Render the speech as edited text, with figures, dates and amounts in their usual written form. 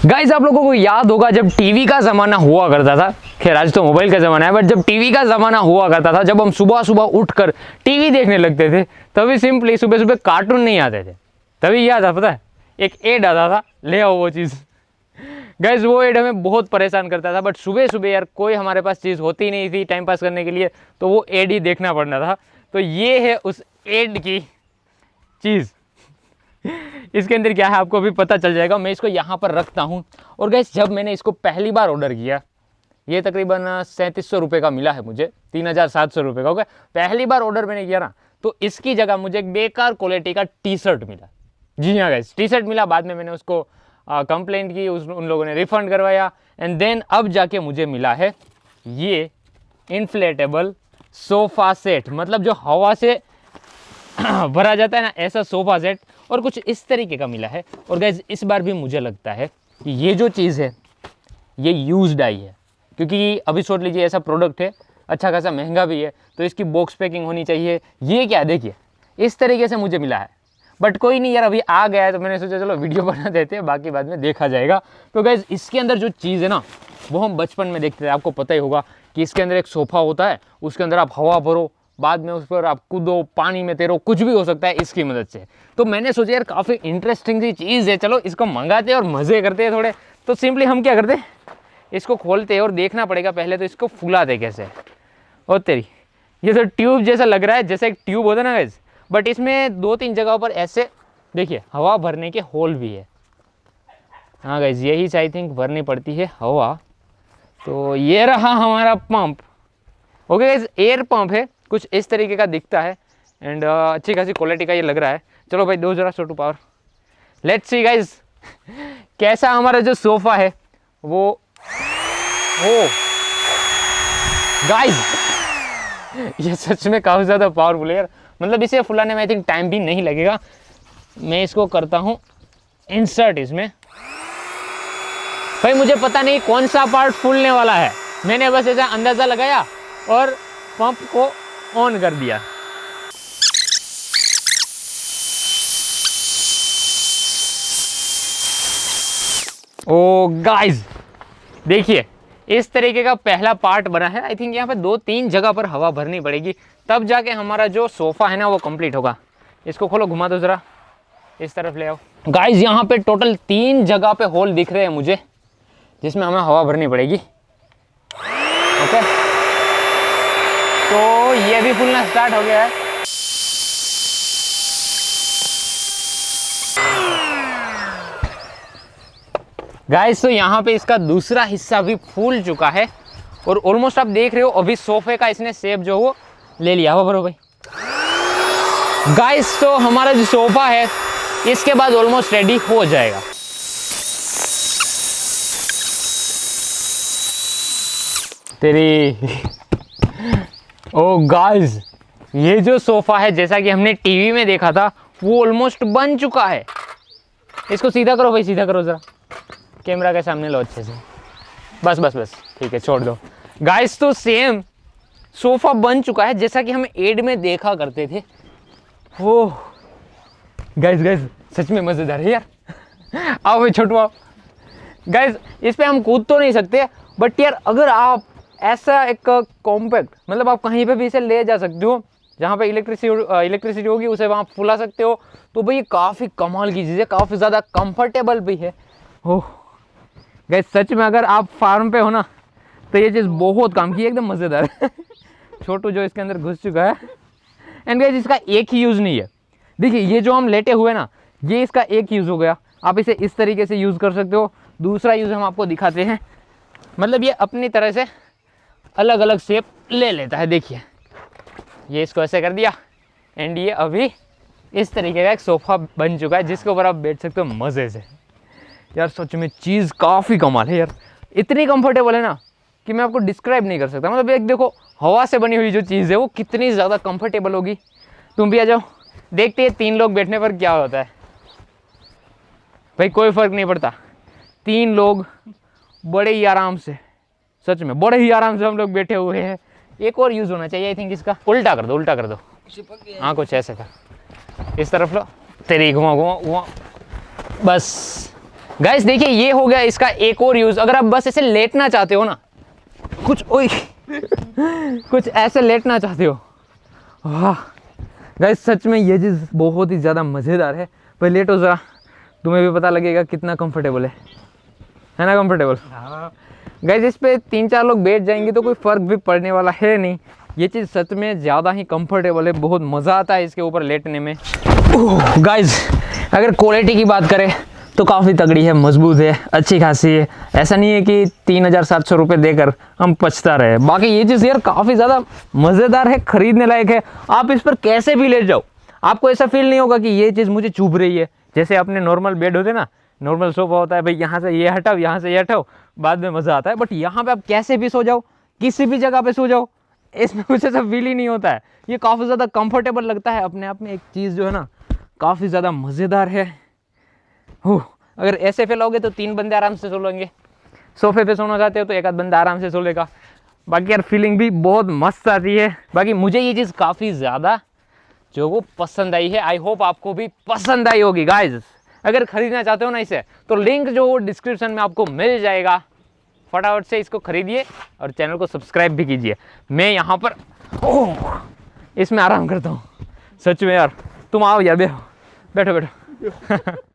Guys आप लोगों को याद होगा जब टीवी का ज़माना हुआ करता था, खैर आज तो मोबाइल का ज़माना है, बट जब टीवी का ज़माना हुआ करता था, जब हम सुबह सुबह उठकर टीवी देखने लगते थे, तभी सिंपली सुबह सुबह कार्टून नहीं आते थे। तभी याद है, पता है, एक एड आता था, ले आओ वो चीज़। गाइस वो एड हमें बहुत परेशान करता था, बट सुबह सुबह यार कोई हमारे पास चीज़ होती नहीं थी टाइम पास करने के लिए, तो वो एड ही देखना पड़ना था। तो ये है उस एड की चीज़। इसके अंदर क्या है आपको अभी पता चल जाएगा। मैं इसको यहाँ पर रखता हूँ। और गाइस जब मैंने इसको पहली बार ऑर्डर किया, ये तकरीबन 3700 रुपये का मिला है मुझे, 3700 रुपये का। ओके, पहली बार ऑर्डर मैंने किया ना, तो इसकी जगह मुझे एक बेकार क्वालिटी का टी शर्ट मिला। जी हाँ गाइस, टी शर्ट मिला। बाद में मैंने उसको कंप्लेंट की, उन लोगों ने रिफंड करवाया, एंड देन अब जाके मुझे मिला है ये इन्फ्लेटेबल सोफ़ा सेट, मतलब जो हवा से भरा जाता है ना, ऐसा सोफ़ा सेट, और कुछ इस तरीके का मिला है। और गाइज इस बार भी मुझे लगता है कि ये जो चीज़ है ये यूज्ड आई है, क्योंकि अभी सोच लीजिए ऐसा प्रोडक्ट है, अच्छा खासा महंगा भी है, तो इसकी बॉक्स पैकिंग होनी चाहिए। ये क्या देखिए, इस तरीके से मुझे मिला है। बट कोई नहीं यार, अभी आ गया है तो मैंने सोचा चलो वीडियो बना देते हैं, बाकी बाद में देखा जाएगा। तो गाइज इसके अंदर जो चीज़ है ना, वो हम बचपन में देखते थे, आपको पता ही होगा कि इसके अंदर एक सोफ़ा होता है, उसके अंदर आप हवा भरो, बाद में उस पर आप कूदो, पानी में तैरो, कुछ भी हो सकता है इसकी मदद से। तो मैंने सोचा यार काफ़ी इंटरेस्टिंग सी चीज़ है, चलो इसको मंगाते हैं और मज़े करते हैं थोड़े। तो सिंपली हम क्या करते हैं, इसको खोलते हैं और देखना पड़ेगा पहले तो इसको फुलाते कैसे। और तेरी ये तो ट्यूब जैसा लग रहा है, जैसे एक ट्यूब होता है ना गाइस, बट इसमें 2-3 जगहों पर ऐसे देखिए हवा भरने के होल भी है। हाँ गाइस, यही आई थिंक भरनी पड़ती है हवा। तो ये रहा हमारा pump. Okay guys, air pump है, कुछ इस तरीके का दिखता है, एंड अच्छी खासी क्वालिटी का ये लग रहा है। चलो भाई दो जरा show to power, let's see guys कैसा हमारा जो सोफ़ा है वो। ओ गाइस ये सच में काफ़ी ज़्यादा पावरफुल है यार, मतलब इसे फुलाने में आई थिंक टाइम भी नहीं लगेगा। मैं इसको करता हूँ इंसर्ट इसमें। भाई मुझे पता नहीं कौन सा पार्ट फूलने वाला है, मैंने बस ऐसा अंदाज़ा लगाया और पंप को ऑन कर दिया। ओ गाइस देखिए, इस तरीके का पहला पार्ट बना है। आई थिंक यहाँ पे 2-3 जगह पर हवा भरनी पड़ेगी, तब जाके हमारा जो सोफ़ा है ना वो कंप्लीट होगा। इसको खोलो, घुमा दो ज़रा, इस तरफ ले आओ। गाइस यहाँ पे टोटल 3 जगह पे होल दिख रहे हैं मुझे, जिसमें हमें हवा भरनी पड़ेगी। ओके, तो ये भी फूलना स्टार्ट हो गया है। गाइस तो यहाँ पे इसका दूसरा हिस्सा भी फूल चुका है, और ऑलमोस्ट आप देख रहे हो अभी सोफे का इसने शेप जो वो ले लिया। हो भरो भाई। गाइस तो हमारा जो सोफा है इसके बाद ऑलमोस्ट रेडी हो जाएगा। तेरी ओ गाइस, ये जो सोफ़ा है जैसा कि हमने टीवी में देखा था वो ऑलमोस्ट बन चुका है। इसको सीधा करो भाई, सीधा करो ज़रा, कैमरा के सामने लो अच्छे से। बस बस बस, ठीक है, छोड़ दो। गाइस तो सेम सोफ़ा बन चुका है जैसा कि हम एड में देखा करते थे। ओह गाइस गाइस सच में मज़ेदार है यार। आओ भाई छोटू आओ। गाइस इस पर हम कूद तो नहीं सकते, बट यार अगर आप ऐसा एक कॉम्पैक्ट, मतलब आप कहीं पे भी इसे ले जा सकते हो, जहाँ पे इलेक्ट्रिसिटी होगी उसे वहाँ फुला सकते हो। तो भाई काफ़ी कमाल की चीज़ है, काफ़ी ज़्यादा कंफर्टेबल भी है। ओह गाइस सच में अगर आप फार्म पे हो ना तो ये चीज़ बहुत काम की है, एकदम मज़ेदार है। छोटू जो इसके अंदर घुस चुका है। एंड गाइस इसका एक ही यूज़ नहीं है, देखिए ये जो हम लेटे हुए ना, ये इसका एक यूज़ हो गया। आप इसे इस तरीके से यूज़ कर सकते हो। दूसरा यूज़ हम आपको दिखाते हैं, मतलब ये अपनी तरह से अलग अलग शेप ले लेता है। देखिए ये इसको ऐसे कर दिया, एंड ये अभी इस तरीके का एक सोफ़ा बन चुका है जिसके ऊपर आप बैठ सकते हो मज़े से। यार सच में चीज़ काफ़ी कमाल है यार, इतनी कंफर्टेबल है ना कि मैं आपको डिस्क्राइब नहीं कर सकता। मतलब एक देखो, हवा से बनी हुई जो चीज़ है वो कितनी ज़्यादा कंफर्टेबल होगी। तुम भी आ जाओ, देखते हैं 3 लोग बैठने पर क्या होता है। भाई कोई फ़र्क नहीं पड़ता, 3 लोग बड़े ही आराम से, सच में बड़े ही आराम से हम लोग बैठे हुए हैं। एक और यूज़ होना चाहिए आई थिंक इसका। उल्टा कर दो, उल्टा कर दो, हाँ कुछ ऐसे कर, इस तरफ लो, तेरी घुमा घुमा घुमा, बस गाइस देखिए ये हो गया इसका एक और यूज। अगर आप बस ऐसे लेटना चाहते हो ना, कुछ ओए कुछ ऐसे लेटना चाहते हो, वाह गाइस सच में ये चीज़ बहुत ही ज़्यादा मज़ेदार है। पर लेटो ज़रा, तुम्हें भी पता लगेगा कितना कंफर्टेबल है ना कंफर्टेबल। गाइस इस पे 3-4 लोग बैठ जाएंगे तो कोई फ़र्क भी पड़ने वाला है नहीं। ये चीज़ सच में ज़्यादा ही कंफर्टेबल है, बहुत मज़ा आता है इसके ऊपर लेटने में। गाइस अगर क्वालिटी की बात करें तो काफ़ी तगड़ी है, मजबूत है, अच्छी खासी है। ऐसा नहीं है कि 3700 रुपये देकर हम पछता रहे। बाकी ये चीज़ यार काफ़ी ज़्यादा मज़ेदार है, ख़रीदने लायक है। आप इस पर कैसे भी ले जाओ, आपको ऐसा फील नहीं होगा कि ये चीज़ मुझे चुभ रही है। जैसे अपने नॉर्मल बेड होते ना, नॉर्मल सोफा होता है भाई, यहाँ से ये हटाओ, यहाँ से ये हटाओ, बाद में मज़ा आता है। बट यहाँ पे आप कैसे भी सो जाओ, किसी भी जगह पे सो जाओ, इसमें कुछ ऐसा फील ही नहीं होता है। ये काफ़ी ज़्यादा कंफर्टेबल लगता है अपने आप में। एक चीज़ जो है ना काफ़ी ज़्यादा मज़ेदार है। हो अगर ऐसे फैलाओगे तो 3 बंदे आराम से सो लेंगे। सोफे पे सोना चाहते हो तो एक आध बंदा आराम से सो लेगा। बाकी यार फीलिंग भी बहुत मस्त आती है। बाकी मुझे ये चीज़ काफ़ी ज़्यादा जो वो पसंद आई है। आई होप आपको भी पसंद आई होगी गाइज। अगर खरीदना चाहते हो ना इसे, तो लिंक जो डिस्क्रिप्शन में आपको मिल जाएगा। फटाफट से इसको खरीदिए और चैनल को सब्सक्राइब भी कीजिए। मैं यहाँ पर इसमें आराम करता हूँ। सच में यार तुम आओ यार, बैठो बैठो बैठो